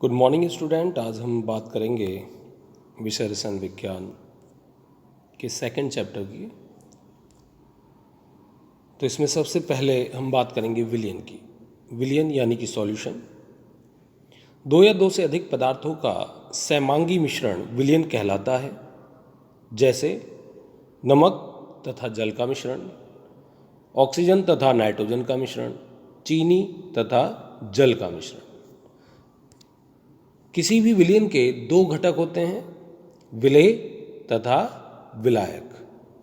Good morning student. आज हम बात करेंगे विषय रसायन विज्ञान के सेकंड चैप्टर की। तो इसमें सबसे पहले हम बात करेंगे विलयन की। विलयन यानी कि सॉल्यूशन। दो या दो से अधिक पदार्थों का सैमांगी मिश्रण विलयन कहलाता है, जैसे नमक तथा जल का मिश्रण, ऑक्सीजन तथा नाइट्रोजन का मिश्रण, चीनी तथा जल का मिश्रण। किसी भी विलयन के दो घटक होते हैं, विलेय तथा विलायक।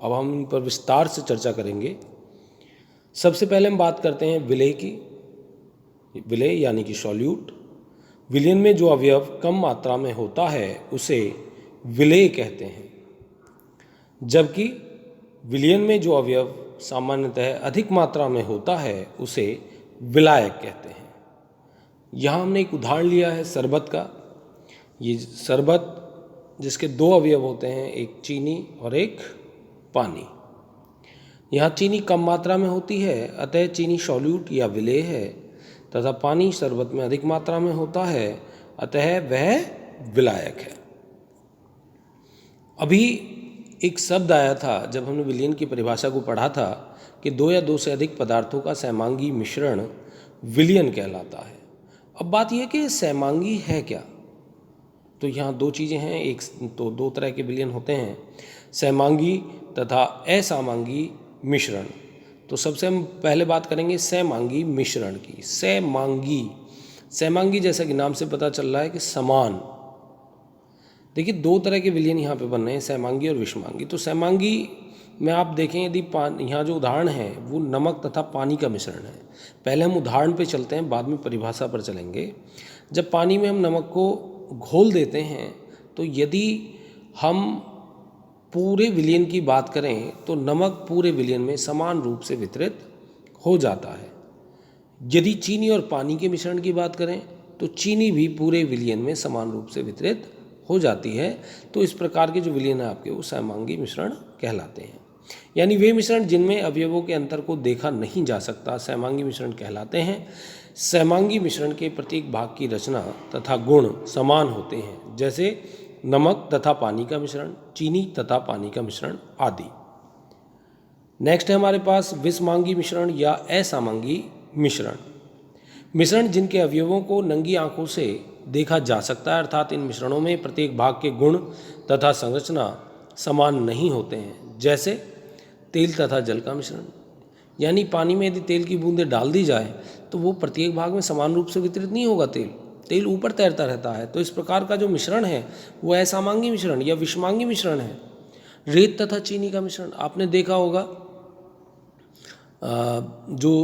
अब हम इन पर विस्तार से चर्चा करेंगे। सबसे पहले हम बात करते हैं विलेय की। विलेय यानी कि सॉल्यूट। विलयन में जो अवयव कम मात्रा में होता है उसे विलेय कहते हैं, जबकि विलयन में जो अवयव सामान्यतः अधिक मात्रा में होता है उसे विलायक कहते हैं। यहाँ हमने एक उदाहरण लिया है शरबत का। ये शरबत जिसके दो अवयव होते हैं, एक चीनी और एक पानी। यहाँ चीनी कम मात्रा में होती है, अतः चीनी सॉल्यूट या विलेय है, तथा पानी शरबत में अधिक मात्रा में होता है, अतः वह विलायक है। अभी एक शब्द आया था जब हमने विलयन की परिभाषा को पढ़ा था कि दो या दो से अधिक पदार्थों का सैमांगी मिश्रण विलयन कहलाता है। अब बात यह कि सैमांगी है क्या। तो यहाँ दो चीज़ें हैं। एक तो दो तरह के विलयन होते हैं, सैमांगी तथा असैमांगी मिश्रण। तो सबसे हम पहले बात करेंगे सैमांगी मिश्रण की। सैमांगी जैसा कि नाम से पता चल रहा है कि समान। देखिए दो तरह के विलयन यहाँ पे बन रहे हैं, सैमांगी और विषमांगी। तो सैमांगी में आप देखें, यदि यहाँ जो उदाहरण है वो नमक तथा पानी का मिश्रण है। पहले हम उदाहरण पे चलते हैं, बाद में परिभाषा पर चलेंगे। जब पानी में हम नमक को घोल देते हैं तो यदि हम पूरे विलयन की बात करें तो नमक पूरे विलयन में समान रूप से वितरित हो जाता है। यदि चीनी और पानी के मिश्रण की बात करें तो चीनी भी पूरे विलयन में समान रूप से वितरित हो जाती है। तो इस प्रकार के जो विलयन है आपके वो सैमांगी मिश्रण कहलाते हैं। यानी वे मिश्रण जिनमें अवयवों के अंतर को देखा नहीं जा सकता सैमांगी मिश्रण कहलाते हैं। सैमांगी मिश्रण के प्रत्येक भाग की रचना तथा गुण समान होते हैं, जैसे नमक तथा पानी का मिश्रण, चीनी तथा पानी का मिश्रण आदि। नेक्स्ट है हमारे पास विषमांगी मिश्रण या असैमांगी मिश्रण। मिश्रण जिनके अवयवों को नंगी आंखों से देखा जा सकता है, अर्थात इन मिश्रणों में प्रत्येक भाग के गुण तथा संरचना समान नहीं होते हैं, जैसे तेल तथा जल का मिश्रण। यानी पानी में यदि तेल की बूंदें डाल दी जाए तो वो प्रत्येक भाग में समान रूप से वितरित नहीं होगा। तेल ऊपर तैरता रहता है। तो इस प्रकार का जो मिश्रण है वो असैमांगी मिश्रण या विषमांगी मिश्रण है। रेत तथा चीनी का मिश्रण आपने देखा होगा, जो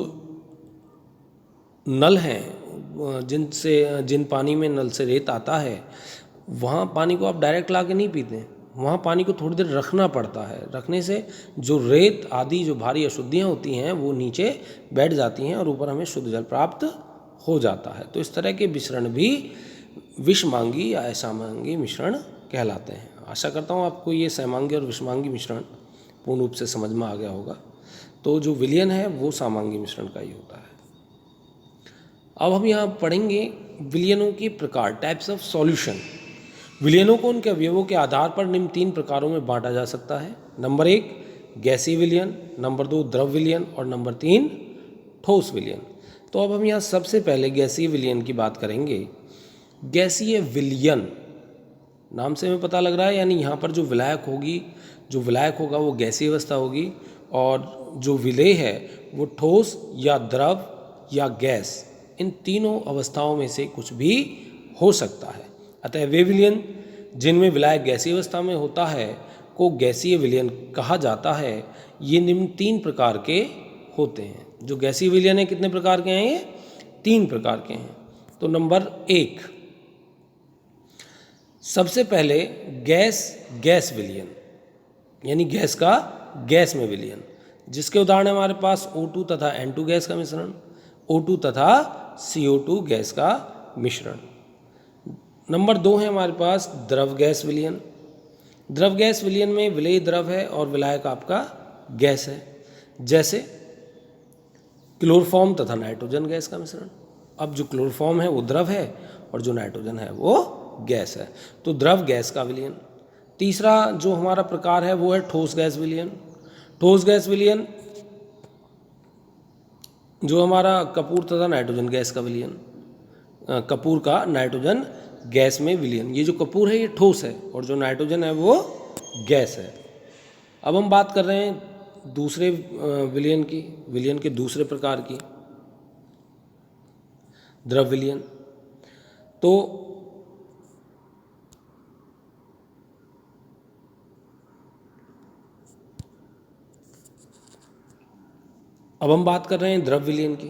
नल हैं जिन पानी में नल से रेत आता है, वहाँ पानी को आप डायरेक्ट ला के नहीं पीते, वहाँ पानी को थोड़ी देर रखना पड़ता है। रखने से जो रेत आदि जो भारी अशुद्धियाँ होती हैं वो नीचे बैठ जाती हैं और ऊपर हमें शुद्ध जल प्राप्त हो जाता है। तो इस तरह के मिश्रण भी विषमांगी या असैमांगी मिश्रण कहलाते हैं। आशा करता हूँ आपको ये सैमांगी और विषमांगी मिश्रण पूर्ण रूप से समझ में आ गया होगा। तो जो विलयन है वो सैमांगी मिश्रण का ही होता है। अब हम यहाँ पढ़ेंगे विलयनों के प्रकार, टाइप्स ऑफ सॉल्यूशन। विलयनों को उनके अवयवों के आधार पर निम्न तीन प्रकारों में बांटा जा सकता है। नंबर 1 गैसीय विलयन, नंबर 2 द्रव विलयन और नंबर 3 ठोस विलयन। तो अब हम यहाँ सबसे पहले गैसीय विलयन की बात करेंगे। गैसीय विलयन नाम से हमें पता लग रहा है, यानी यहाँ पर जो विलायक होगा वो गैसीय अवस्था होगी, और जो विलेय है वो ठोस या द्रव या गैस, इन तीनों अवस्थाओं में से कुछ भी हो सकता है। अतः वे विलयन जिनमें विलायक गैसीय अवस्था में होता है को गैसीय विलयन कहा जाता है। ये निम्न तीन प्रकार के होते हैं। जो गैसीय विलयन है कितने प्रकार के हैं? ये 3 प्रकार के हैं। तो नंबर 1, सबसे पहले गैस विलयन, यानी गैस का गैस में विलयन, जिसके उदाहरण है हमारे पास O2 तथा N2 गैस का मिश्रण, O2 तथा CO2 गैस का मिश्रण। नंबर 2 है हमारे पास द्रव गैस विलयन। द्रव गैस विलयन में विलेय द्रव है और विलायक आपका गैस है, जैसे क्लोरोफॉर्म तथा नाइट्रोजन गैस का मिश्रण। अब जो क्लोरोफॉर्म है वो द्रव है और जो नाइट्रोजन है वो गैस है। तो द्रव गैस का विलयन। तीसरा जो हमारा प्रकार है वो है ठोस गैस विलयन। ठोस गैस विलयन जो हमारा कपूर तथा नाइट्रोजन गैस का विलयन, कपूर का नाइट्रोजन गैस में विलयन। ये जो कपूर है ये ठोस है और जो नाइट्रोजन है वो गैस है। अब हम बात कर रहे हैं दूसरे विलयन की, विलयन के दूसरे प्रकार की, द्रव विलयन। तो अब हम बात कर रहे हैं द्रव विलयन की।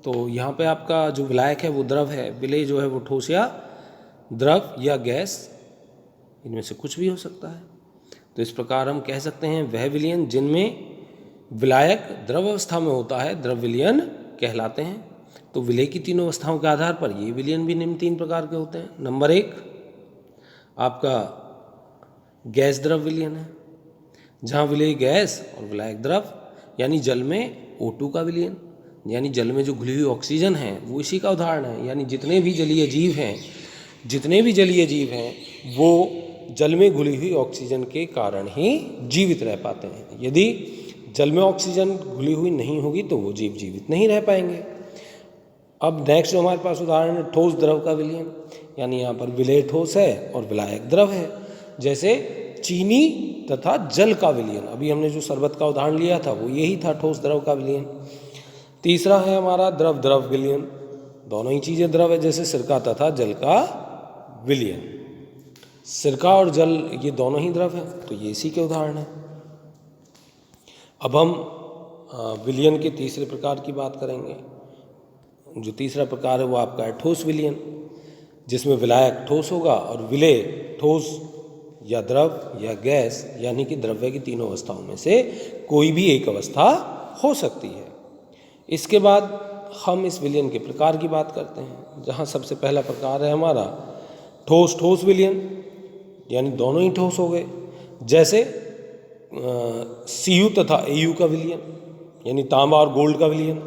तो यहाँ पे आपका जो विलायक है वो द्रव है, विलेय जो है वो ठोस या द्रव या गैस, इनमें से कुछ भी हो सकता है। तो इस प्रकार हम कह सकते हैं वह विलयन जिनमें विलायक द्रव अवस्था में होता है द्रव विलयन कहलाते हैं। तो विलेय की तीनों अवस्थाओं के आधार पर ये विलयन भी निम्न 3 प्रकार के होते हैं। नंबर 1 आपका गैस द्रव विलयन है, जहाँ विलेय गैस और विलायक द्रव, यानी जल में O2 का विलयन, यानी जल में जो घुली हुई ऑक्सीजन है वो इसी का उदाहरण है। यानी जितने भी जलीय जीव हैं वो जल में घुली हुई ऑक्सीजन के कारण ही जीवित रह पाते हैं। यदि जल में ऑक्सीजन घुली हुई नहीं होगी तो वो जीव जीवित नहीं रह पाएंगे। अब नेक्स्ट जो हमारे पास उदाहरण है ठोस द्रव का विलयन, यानी यहाँ पर विलेय ठोस है और विलायक द्रव है, जैसे चीनी तथा जल का विलयन। अभी हमने जो शरबत का उदाहरण लिया था वो यही था ठोस द्रव का विलयन। तीसरा है हमारा द्रव द्रव विलयन, दोनों ही चीज़ें द्रव है, जैसे सिरका तथा जल का विलयन। सिरका और जल ये दोनों ही द्रव हैं, तो ये इसी के उदाहरण हैं। अब हम विलयन के तीसरे प्रकार की बात करेंगे। जो तीसरा प्रकार है वो आपका है ठोस विलयन, जिसमें विलायक ठोस होगा और विलेय ठोस या द्रव या गैस, यानी कि द्रव्य की तीनों अवस्थाओं में से कोई भी एक अवस्था हो सकती है। इसके बाद हम इस विलयन के प्रकार की बात करते हैं, जहाँ सबसे पहला प्रकार है हमारा ठोस ठोस विलयन, यानी दोनों ही ठोस हो गए, जैसे Cu तथा Au का विलयन, यानी तांबा और गोल्ड का विलयन,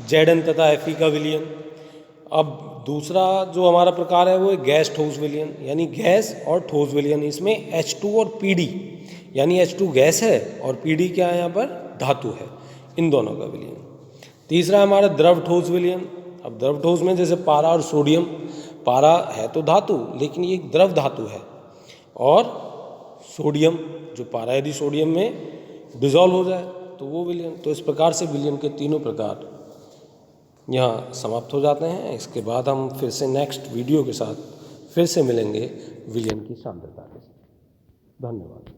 Zn तथा Fe का विलयन। अब दूसरा जो हमारा प्रकार है वो है गैस ठोस विलयन, यानी गैस और ठोस विलयन। इसमें H2 और Pd, यानी H2 गैस है और Pd क्या है यहाँ पर धातु है, इन दोनों का विलयन। तीसरा हमारा द्रव ठोस विलयन। अब द्रव ठोस में जैसे पारा और सोडियम, पारा है तो धातु लेकिन ये एक द्रव धातु है, और सोडियम जो पारा यदि सोडियम में डिजॉल्व हो जाए तो वो विलयन। तो इस प्रकार से विलयन के तीनों प्रकार यहाँ समाप्त हो जाते हैं। इसके बाद हम फिर से नेक्स्ट वीडियो के साथ फिर से मिलेंगे विलयन की सांद्रता के साथ। धन्यवाद।